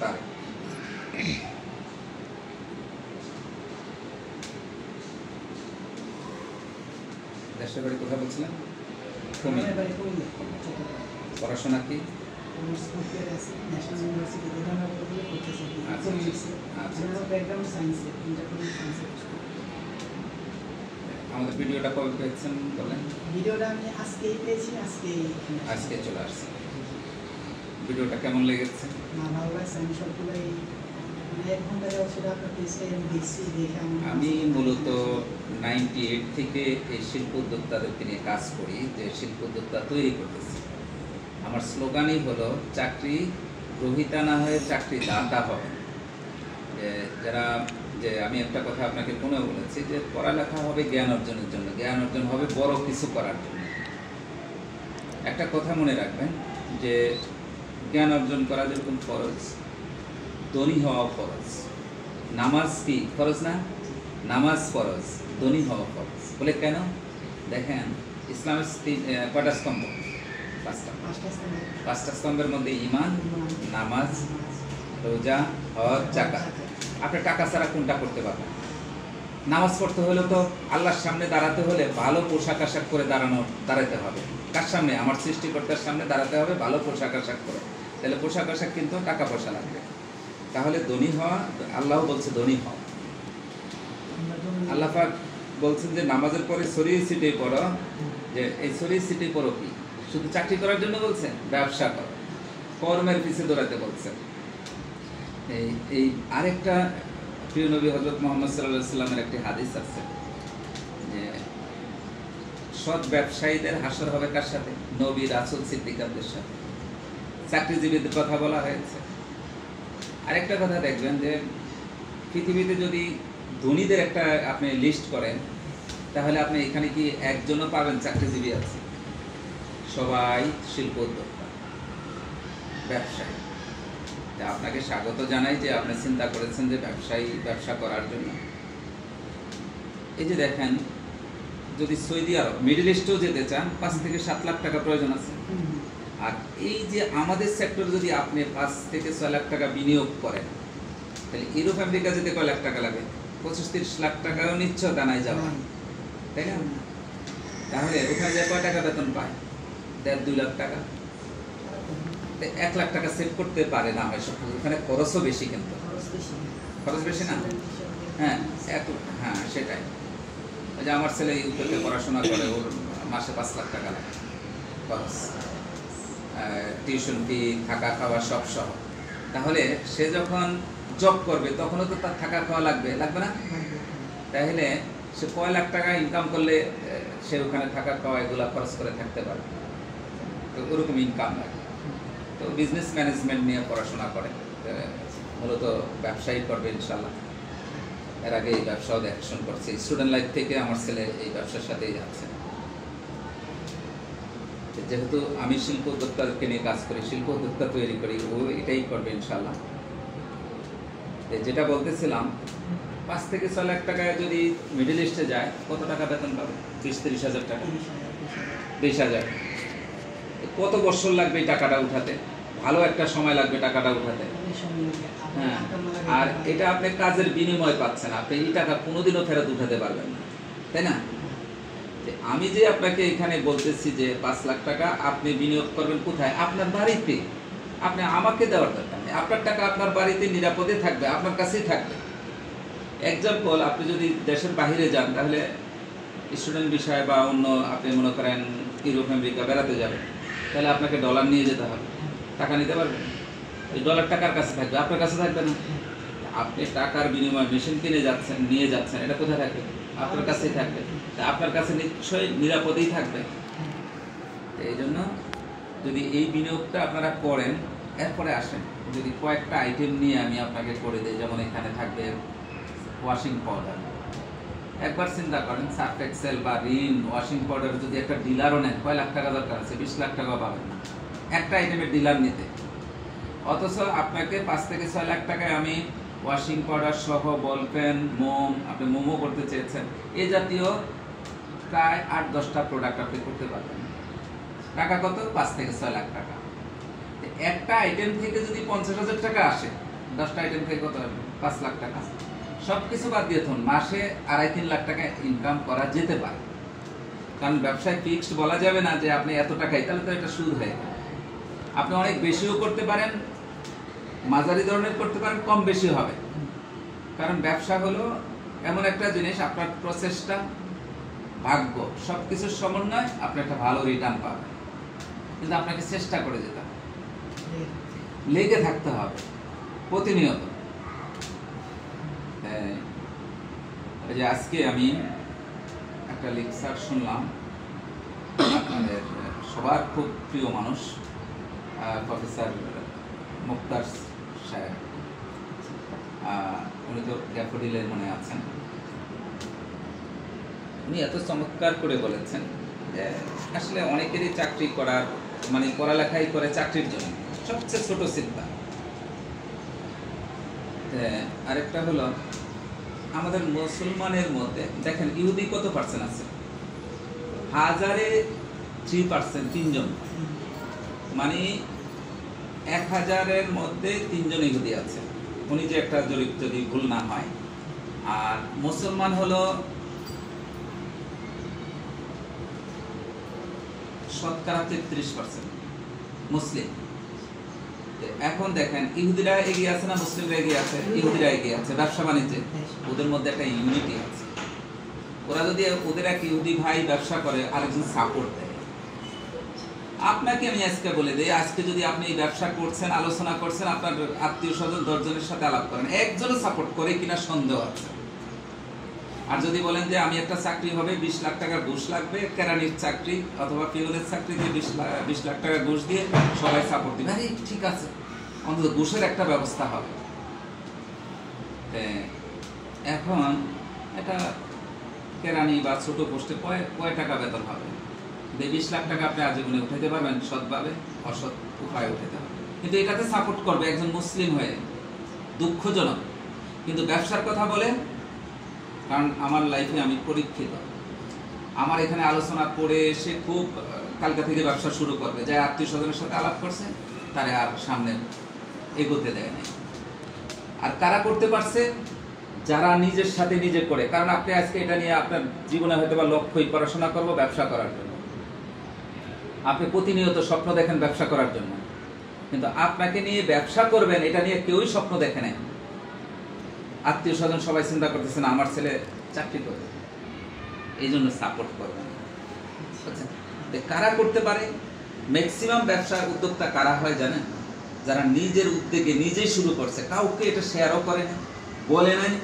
তারেক। দেশের বাড়ি কোথায় বলছিলেন? পড়াশোনা কি? আমাদের ভিডিওটা কবে পেয়েছেন বলেন? ভিডিওটা আমি আজকেই পেয়েছি, আজকে চলে আসছে। ভিডিওটা কেমন লেগেছে? না, ভালো লাগছে। আমি সবগুলোই এক ঘন্টা যাওয়া সেটা আপনার পেজটা আমি দেখছি, দেখে আমি মূলত 98 থেকে এই শিল্প উদ্যোক্তাদেরকে নিয়ে কাজ করি, যে শিল্প উদ্যোক্তা তৈরি করতেছি। আমার স্লোগানই হলো চাকরি গ্রহীতা না হয়ে চাকরি দাতা হবে। যারা যে আমি একটা কথা আপনাকে ফোনেও বলেছি যে পড়ালেখা হবে জ্ঞান অর্জনের জন্য, জ্ঞান অর্জন হবে বড় কিছু করার জন্য। একটা কথা মনে রাখবেন যে জ্ঞান অর্জন করা যেরকম ফরজ, ধনী হওয়া ফরজ। নামাজ কি ফরজ না? নামাজ ফরজ, ধনী হওয়া ফরজ। বলে কেন? দেখেন ইসলামের কয়টা স্তম্ভ? পাঁচটা স্তম্ভের মধ্যে ঈমান, নামাজ, রোজা, হজ, যাকাত। আপনি টাকা ছাড়া কোনটা করতে পারবেন? নামাজ পড়তে হলে তো আল্লাহর সামনে দাঁড়াতে হলে ভালো পোশাক আশাক করে দাঁড়াতে হবে। কার সামনে? আমার সৃষ্টিকর্তার সামনে দাঁড়াতে হবে ভালো পোশাক আশাক করে। তাহলে পোশাক আশাক কিন্তু টাকা পয়সা লাগবে। তাহলে ধনী হওয়া, আল্লাহ বলছে ধনী হও। আল্লাহ পাক বলছেন যে নামাজের পরে ছড়িয়ে ছিটিয়ে পড়ো। যে এই ছড়িয়ে ছিটিয়ে পড়ো কি শুধু চাকরি করার জন্য বলছেন? ব্যবসা করো, কর্মের পিছে দৌড়াতে বলছেন। এই আরেকটা প্রিয় নবী হযরত মুহাম্মদ সাল্লাল্লাহু আলাইহি ওয়াসাল্লামের একটি হাদিস আছে যে সৎ ব্যবসায়ীদের হাসর হবে কার সাথে? নবী, রাসূল, সিদ্দিকদের সাথে। চাকরিজীবীদের কথা বলা হয়েছে। আরেকটা কথা দেখবেন যে পৃথিবীতে যদি ধনীদের একটা আপনি লিস্ট করেন তাহলে আপনি এখানে কি একজনও পাবেন চাকরিজীবী আছে? সবাই শিল্প উদ্যোক্তা, ব্যবসায়ী। আপনাকে স্বাগত জানাই যে আপনি চিন্তা করেছেন যে ব্যবসা করার জন্য। এই যে দেখেন, যদি সৌদি আরব, মিডল ইস্টেও যেতে চান 5 থেকে 7 লাখ টাকা প্রয়োজন আছে। আর এই যে আমাদের সেক্টরে যদি আপনি 5 থেকে 6 লাখ টাকা বিনিয়োগ করেন তাহলে ইউরোপ আমেরিকা যেতে কয় লাখ টাকা লাগে? 25-30 লাখ টাকাও নিশ্চয়তা নাই যাওয়া, তাই না? তাহলে ওখানে যে কয় টাকা বেতন পায়? 1.5-2 লাখ টাকা। 1 লাখ টাকা সেভ করতে পারে না হয় সব। ওখানে খরচও বেশি, কিন্তু খরচ বেশি না? হ্যাঁ, হ্যাঁ সেটাই। ওই যে আমার ছেলে ইউকেতে পড়াশোনা করে, ওর মাসে 5 লাখ টাকা লাগে খরচ, টিউশন ফি, থাকা খাওয়া সব সহ। তাহলে সে যখন জব করবে তখনও তো তার থাকা খাওয়া লাগবে না? তাহলে সে কয় লাখ টাকা ইনকাম করলে সে ওখানে থাকা খাওয়া এগুলা খরচ করে থাকতে পারবে? তো ওরকম ইনকাম লাগে। তো বিজনেস ম্যানেজমেন্ট নিয়ে পড়াশোনা করে, মূলত ব্যবসায়ী করবে ইনশাল্লাহ। এর আগে এই ব্যবসাও দেখাশোন করছে। স্টুডেন্ট লাইফ থেকে আমার ছেলে এই ব্যবসার সাথেই যাচ্ছে। যেহেতু আমি শিল্প উদ্যোক্তাকে নিয়ে কাজ করি, শিল্প উদ্যোক্তা তৈরি করি, ও এটাই করবে ইনশাল্লাহ। যেটা বলতেছিলাম, 5 থেকে 6 লাখ টাকায় যদি মিডল ইস্টে যায় কত টাকা বেতন পাবে? 20-30 হাজার টাকা, 20 হাজার। কত বছর লাগবে এই টাকাটা উঠাতে? ভালো একটা সময় লাগবে টাকাটা উঠাতে। হ্যাঁ, আর এটা আপনি কাজের বিনিময় পাচ্ছেন, আপনি এই টাকা কোনোদিনও ফেরত উঠাতে পারবেন না, তাই না? আমি যে আপনাকে এখানে বলতেছি যে 5 লাখ টাকা আপনি বিনিয়োগ করবেন কোথায়? আপনার বাড়িতে। আপনি আমাকে দেওয়ার দরকার নেই, আপনার টাকা আপনার বাড়িতে নিরাপদে থাকবে, আপনার কাছেই থাকবে। এক্সাম্পল, আপনি যদি দেশের বাহিরে যান তাহলে স্টুডেন্ট বিষয় বা অন্য, আপনি মনে করেন ইউরোপ আমেরিকা বেড়াতে যাবেন, তাহলে আপনাকে ডলার নিয়ে যেতে হবে। টাকা নিতে পারবেন? এই ডলার টাকার কাছে থাকবে, আপনার কাছে থাকবে না। আপনি টাকার বিনিময়ে মেশিন কিনে যাচ্ছেন, নিয়ে যাচ্ছেন, এটা কোথায় থাকবে? আপনার কাছেই থাকবে। তা আপনার কাছে নিশ্চয়ই নিরাপদেই থাকবে। এই জন্য যদি এই বিনিয়োগটা আপনারা করেন, এরপরে আসেন যদি কয়েকটা আইটেম নিয়ে আমি আপনাকে করে দিই। যেমন এখানে থাকবে ওয়াশিং পাউডার। একবার চিন্তা করেন, সার্ফ এক্সেল বা রিন ওয়াশিং পাউডার যদি একটা ডিলারও নেন, কয় লাখ টাকা দরকার আছে? 20 লাখ টাকাও পাবেন না একটা আইটেমের ডিলার নিতে। অথচ আপনাকে 5 থেকে 6 লাখ টাকায় আমি ওয়াশিং পাউডার সহ, বল পেন, মোম, আপনি মোমো করতে চেয়েছেন, এই জাতীয় প্রায় 8-10টা প্রোডাক্ট আপনি করতে পারবেন। টাকা কত? 5 থেকে 6 লাখ টাকা। একটা আইটেম থেকে যদি 50 হাজার টাকা আসে 10টা আইটেম থেকে কত আসবে? 5 লাখ টাকা। সব কিছু বাদ দিয়ে ধরুন মাসে 2.5-3 লাখ টাকা ইনকাম করা যেতে পারে। কারণ ব্যবসায় ফিক্সড বলা যাবে না যে আপনি এত টাকাই, তাহলে তো এটা সুদ হয়ে গেল। আপনি অনেক বেশিও করতে পারেন, মাঝারি ধরনের করতে পারেন, কম বেশি হবে। কারণ ব্যবসা হলো এমন একটা জিনিস, আপনার প্রচেষ্টা, ভাগ্য সবকিছুর সমন্বয় আপনি একটা ভালো রিটার্ন পাবেন। কিন্তু আপনাকে চেষ্টা করে যেতে হবে, লেগে থাকতে হবে প্রতিনিয়ত। এই যে আজকে আমি একটা লেকচার শুনলাম, আপনাদের সবার খুব প্রিয় মানুষ প্রফেসর মুক্তার সাহেব, উনি তো ড্যাফোডিলের মনে আছেন। উনি এত চমৎকার করে বলেছেন যে আসলে অনেকেরই চাকরি করার মানে পড়ালেখাই করে চাকরির জন্য, সবচেয়ে ছোট চিন্তা। আরেকটা হলো আমাদের মুসলমানের মধ্যে দেখেন ইহুদি কত পার্সেন্ট আছে? 1000-এ 3%, 3 জন, মানে 1000-এর মধ্যে 3 জন ইহুদি আছে। উনি যে একটা জরিপ যদি ভুল না হয়। আর মুসলমান হলো শতকরা 33% মুসলিম। এখন দেখেন ইহুদিরা এগিয়ে আছে না মুসলিমরা এগিয়ে আছে? ইহুদিরা এগিয়ে আছে ব্যবসা বাণিজ্যে। ওদের মধ্যে একটা ইউনিটি আছে। ওরা যদি ওদের এক ইহুদি ভাই ব্যবসা করে, আরেকজন সাপোর্ট দেয়। আপনাকে আমি আজকে বলে দিই, আজকে যদি আপনি এই ব্যবসা করছেন, আলোচনা করছেন, আপনার আত্মীয় স্বজন 10 জনের সাথে আলাপ করেন, একজনও সাপোর্ট করে কিনা সন্দেহ আছে। আর যদি বলেন যে আমি একটা চাকরি হবে 20 লাখ টাকা ঘুষ লাগবে, কেরানির চাকরি অথবা পিওনের চাকরি দিয়ে 20 লাখ টাকা ঘুষ দিয়ে সবাই সাপোর্ট দিবে, আরে ঠিক আছে, অন্তত ঘুষের একটা ব্যবস্থা হবে। এখন এটা কেরানি বা ছোট পোস্টে কয় টাকা বেতন হবে? 20 লাখ টাকা আপনি আজীবনে উঠাইতে পারবেন সৎভাবে, অসৎ উপায়ে উঠাইতে হবে। কিন্তু এটাতে সাপোর্ট করবে একজন মুসলিম হয়ে, দুঃখজনক। কিন্তু ব্যবসার কথা বলে, কারণ আমার লাইফে আমি পরীক্ষিত, আমার এখানে আলোচনা করে এসে খুব কালকা থেকে ব্যবসা শুরু করবে, যাই আত্মীয় স্বজনের সাথে আলাপ করছে তারা আর সামনে এগোতে দেয় নাই। আর কারা করতে পারছে? যারা নিজের সাথে নিজে করে। কারণ আপনি আজকে এটা নিয়ে আপনার জীবনে হয়তো বা লক্ষ্যই পড়াশোনা করব ব্যবসা করার জন্য, আপনি প্রতিনিয়ত স্বপ্ন দেখেন ব্যবসা করার জন্য, কিন্তু আপনাকে নিয়ে ব্যবসা করবেন এটা নিয়ে কেউই স্বপ্ন দেখে নাই। আত্মীয় স্বজন সবাই চিন্তা করতেছেন আমার ছেলে চাকরি করবে, এই জন্য সাপোর্ট করবেন। কারা করতে পারে? ম্যাক্সিমাম ব্যবসার উদ্যোক্তা কারা হয় জানেন? যারা নিজের উদ্যোগে নিজেই শুরু করছে, কাউকে এটা শেয়ারও করে না, বলে নাই,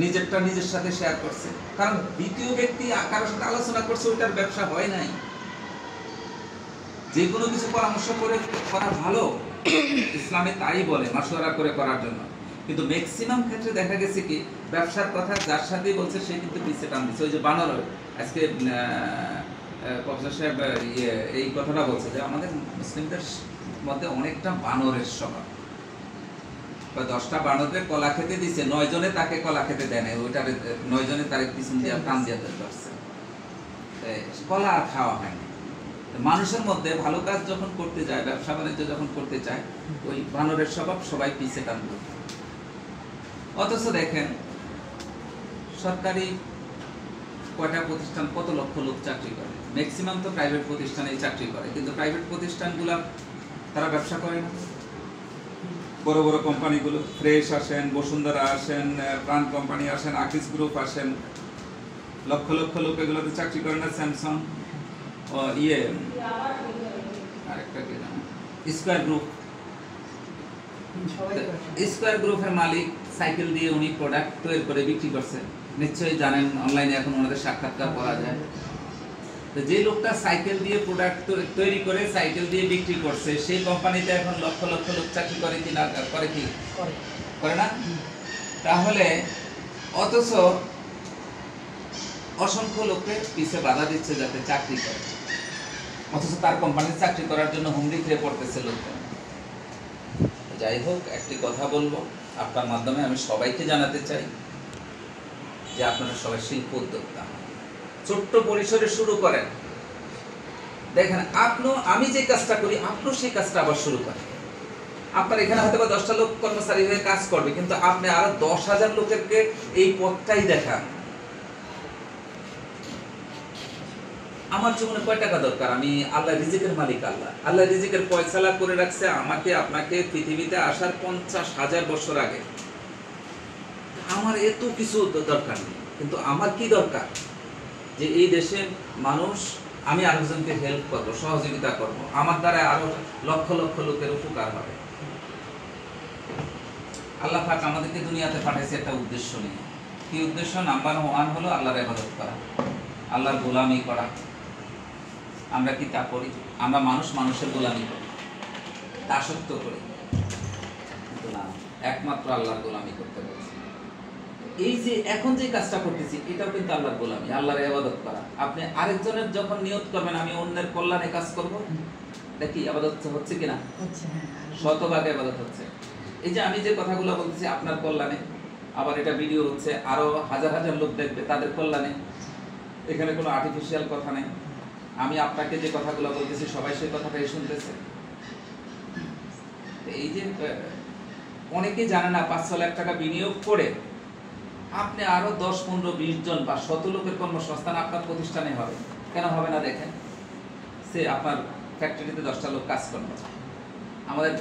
নিজেরটা নিজের সাথে শেয়ার করছে। কারণ দ্বিতীয় ব্যক্তি কারোর সাথে আলোচনা করছে, ওইটার ব্যবসা হয় নাই। যে কোনো কিছু পরামর্শ করে করা ভালো, ইসলামে তাই বলে মাশওয়ারা করে করার জন্য। কিন্তু ম্যাক্সিমাম ক্ষেত্রে দেখা গেছে কি ব্যবসার কথা যার সাথেই বলছে সে কিন্তু পিছে টান দিচ্ছে। ওই যে বানর, আজকে প্রফেসর সাহেব এই কথাটা বলছে যে আমাদের মুসলিমদের মধ্যে অনেকটা বানরের স্বভাব। 10টা বানরকে কলা খেতে দিচ্ছে, 9 জনে তাকে কলা খেতে দেয় না, ওইটার 9 জনে তার পিছন দিয়ে টান দিয়ে ধরছে, কলা আর খাওয়া হয় না। মানুষের মধ্যে ভালো কাজ যখন করতে যায়, ব্যবসা বাণিজ্য যখন করতে চায়, ওই বানরের স্বভাব, সবাই পিছে টান দেয়। অথচ দেখেন সরকারি কয়টা প্রতিষ্ঠান, কত লক্ষ লোক চাকরি করে, ম্যাক্সিমাম তো প্রাইভেট প্রতিষ্ঠানেই চাকরি করে। কিন্তু প্রাইভেট প্রতিষ্ঠানগুলো তারা ব্যবসা করে না। বড় বড় কোম্পানিগুলো, ফ্রেশ আসেন, বসুন্ধরা আসেন, প্রাণ কোম্পানি আসেন, আকিস গ্রুপ আসেন, লক্ষ লক্ষ লোক এগুলোতে চাকরি করে না। স্যামসাং, আরেকটা কি নাম, স্কয়ার গ্রুপ। স্কয়ার গ্রুপের মালিক সাইকেল দিয়ে উনি প্রোডাক্ট তৈরি করে বিক্রি করছে, নিশ্চয়ই জানেন, অনলাইনে এখন ওনাদের সাক্ষাৎকার পাওয়া যায়। তো যে লোকটা সাইকেল দিয়ে প্রোডাক্ট তৈরি করে সাইকেল দিয়ে বিক্রি করছে, সেই কোম্পানিতে এখন লক্ষ লক্ষ লোক চাকরি করে কি না করে? কি করে না? তাহলে অথচ অসংখ্য লোককে পিছে বাধা দিচ্ছে যাতে চাকরি করে, অথচ তার কোম্পানির চাকরি করার জন্য হুমড়ি খেয়ে পড়তেছে লোকটা। যাই হোক, একটি কথা বলবো আপনার মাধ্যমে, আমি সবাইকে জানাতে চাই যে আপনারা সবাই শিল্প উদ্যোক্তা, ছোট্ট পরিসরে শুরু করেন। দেখেন আমি যে কাজটা করি আপনিও সেই কাজটা আবার শুরু করেন। আপনার এখানে হয়তো 10টা লোক কর্মচারী হয়ে কাজ করবে, কিন্তু আপনি আরো 10,000 লোকেরকে এই পথটাই দেখান। আমার জীবনে কয় টাকা দরকার? আমি আল্লাহ রিজিকের মালিক, আল্লাহ রিজিকের ফয়সালা করে রাখছে আমাকে আপনাকে পৃথিবীতে আসার 50,000 বছর আগে। আমার এত কিছু দরকার নেই, কিন্তু আমার কি দরকার যে এই দেশের মানুষ, আমি আরেকজনকে হেল্প করব, সহযোগিতা করব, আমার দ্বারা আরো লক্ষ লক্ষ লোকের উপকার হবে। আল্লাহ পাক আমাদেরকে দুনিয়াতে পাঠাইছে একটা উদ্দেশ্য নিয়ে। কি উদ্দেশ্য? নাম্বার 1 হলো আল্লাহর ইবাদত করা, আল্লাহর গোলামি করা। আমরা কি তা করি? আমরা মানুষের গোলামি করি, দাসত্ব করি, কিন্তু না, একমাত্র আল্লাহর গোলামি করতে বলছি। এই যে এখন যে কাজটা করতেছি এটাও কিন্তু আল্লাহর গোলামি, আল্লাহর ইবাদত করা। আপনি আরেকজনের যখন নিয়ত করবেন আমি অন্যের কল্যাণে কাজ করব, দেখি ইবাদত হচ্ছে কিনা? হচ্ছে, হ্যাঁ। শতভাগ ইবাদত হচ্ছে। এই যে আমি যে কথাগুলো বলতেছি আপনার কল্যাণে, আবার এটা ভিডিও হচ্ছে, আরো হাজার হাজার লোক দেখবে তাদের কল্যাণে। এখানে কোনো আর্টিফিশিয়াল কথা নেই। আমি আপনাকে যে কথাগুলো বলতেছি সবাই সেই কথাটাই শুনতেছে। এই যে অনেকেই জানে না 5-6 লাখ টাকা বিনিয়োগ করে আপনি আরো 10, 15, 20 জন বা 100 লোকের কর্মসংস্থান আপনার প্রতিষ্ঠানে হবে। কেন হবে না? দেখেন, সে আপনার ফ্যাক্টরিতে 10টা লোক কাজ করবে। আমাদের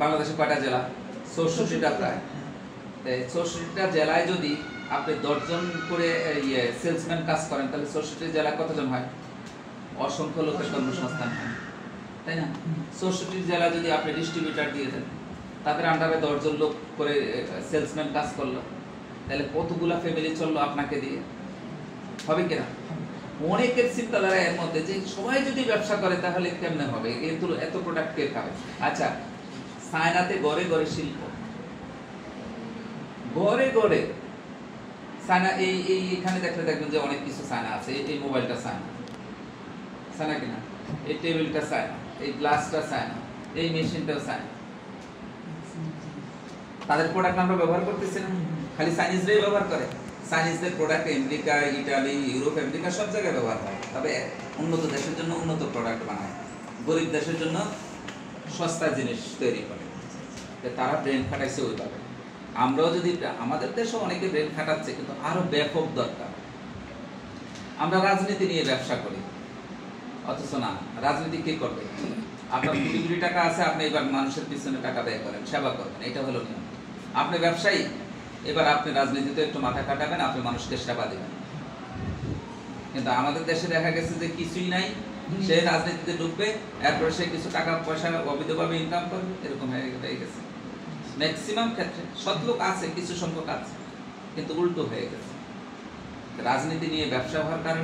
বাংলাদেশে কয়টা জেলা? 64টা প্রায়। 64টা জেলায় যদি আপনি 10 জন করে সেলসম্যান কাজ করেন, তাহলে 64 জেলায় কতজন হয়? অসংখ্য লোকের কর্মসংস্থান হয়, তাই না? 64 জেলা যদি আপনি ডিস্ট্রিবিউটার দিয়ে দেন, তাদের আন্ডারে 10 জন লোক করে সেলসম্যান কাজ করলো, তাহলে কতগুলা ফ্যামিলি চললো আপনাকে দিয়ে? হবে কিনা? অনেকের চিন্তাধারা এর মধ্যে যে সবাই যদি ব্যবসা করে তাহলে কেমনে হবে, এত প্রোডাক্ট কে খাবে? আচ্ছা, চায়নাতে ঘরে ঘরে শিল্প, ঘরে ঘরে চায়না। এই এখানে দেখবেন যে অনেক কিছু চায়না আছে। এই মোবাইলটা চায়না, চায়না কিনা? এই টেবিলটা চায়না, এই গ্লাসটা চায়না, এই মেশিনটাও চায়না। তাদের প্রোডাক্ট আমরা ব্যবহার করতেছি না? খালি চাইনিজরাই ব্যবহার করে। চাইনিজদের product America, Italy, Europe, America সব জায়গায় ব্যবহার হয়। তবে উন্নত দেশের জন্য উন্নত প্রোডাক্ট বানায়, গরিব দেশের জন্য সস্তা জিনিস তৈরি করে। তারা ব্রেন খাটাইছে ওইভাবে। আমরাও যদি, আমাদের দেশে অনেকে ব্রেন খাটাচ্ছে, কিন্তু আরো ব্যাপক দরকার। আমরা রাজনীতি নিয়ে ব্যবসা করি, অথচ না, রাজনীতি কে করবে? আপনার কোটি কোটি টাকা আছে, আপনি এবার মানুষের পিছনে টাকা ব্যয় করেন, সেবা করবেন, এটা হলো নিয়ম। আপনি ব্যবসায়ী, এবার আপনি রাজনীতিতে একটু মাথা কাটাবেন, আপনি মানুষকে সেবা দেবেন। কিন্তু আমাদের দেশে দেখা গেছে যে কিছুই নাই, সে রাজনীতিতে ঢুকবে, এরপরে সে কিছু টাকা পয়সা অবৈধভাবে ইনকাম করবে, এরকম হয়ে গেছে। ম্যাক্সিমাম ক্ষেত্রে সৎ লোক আছে, কিছু সংখ্যক আছে, কিন্তু উল্টো হয়ে গেছে। রাজনীতি নিয়ে ব্যবসা হওয়ার কারণে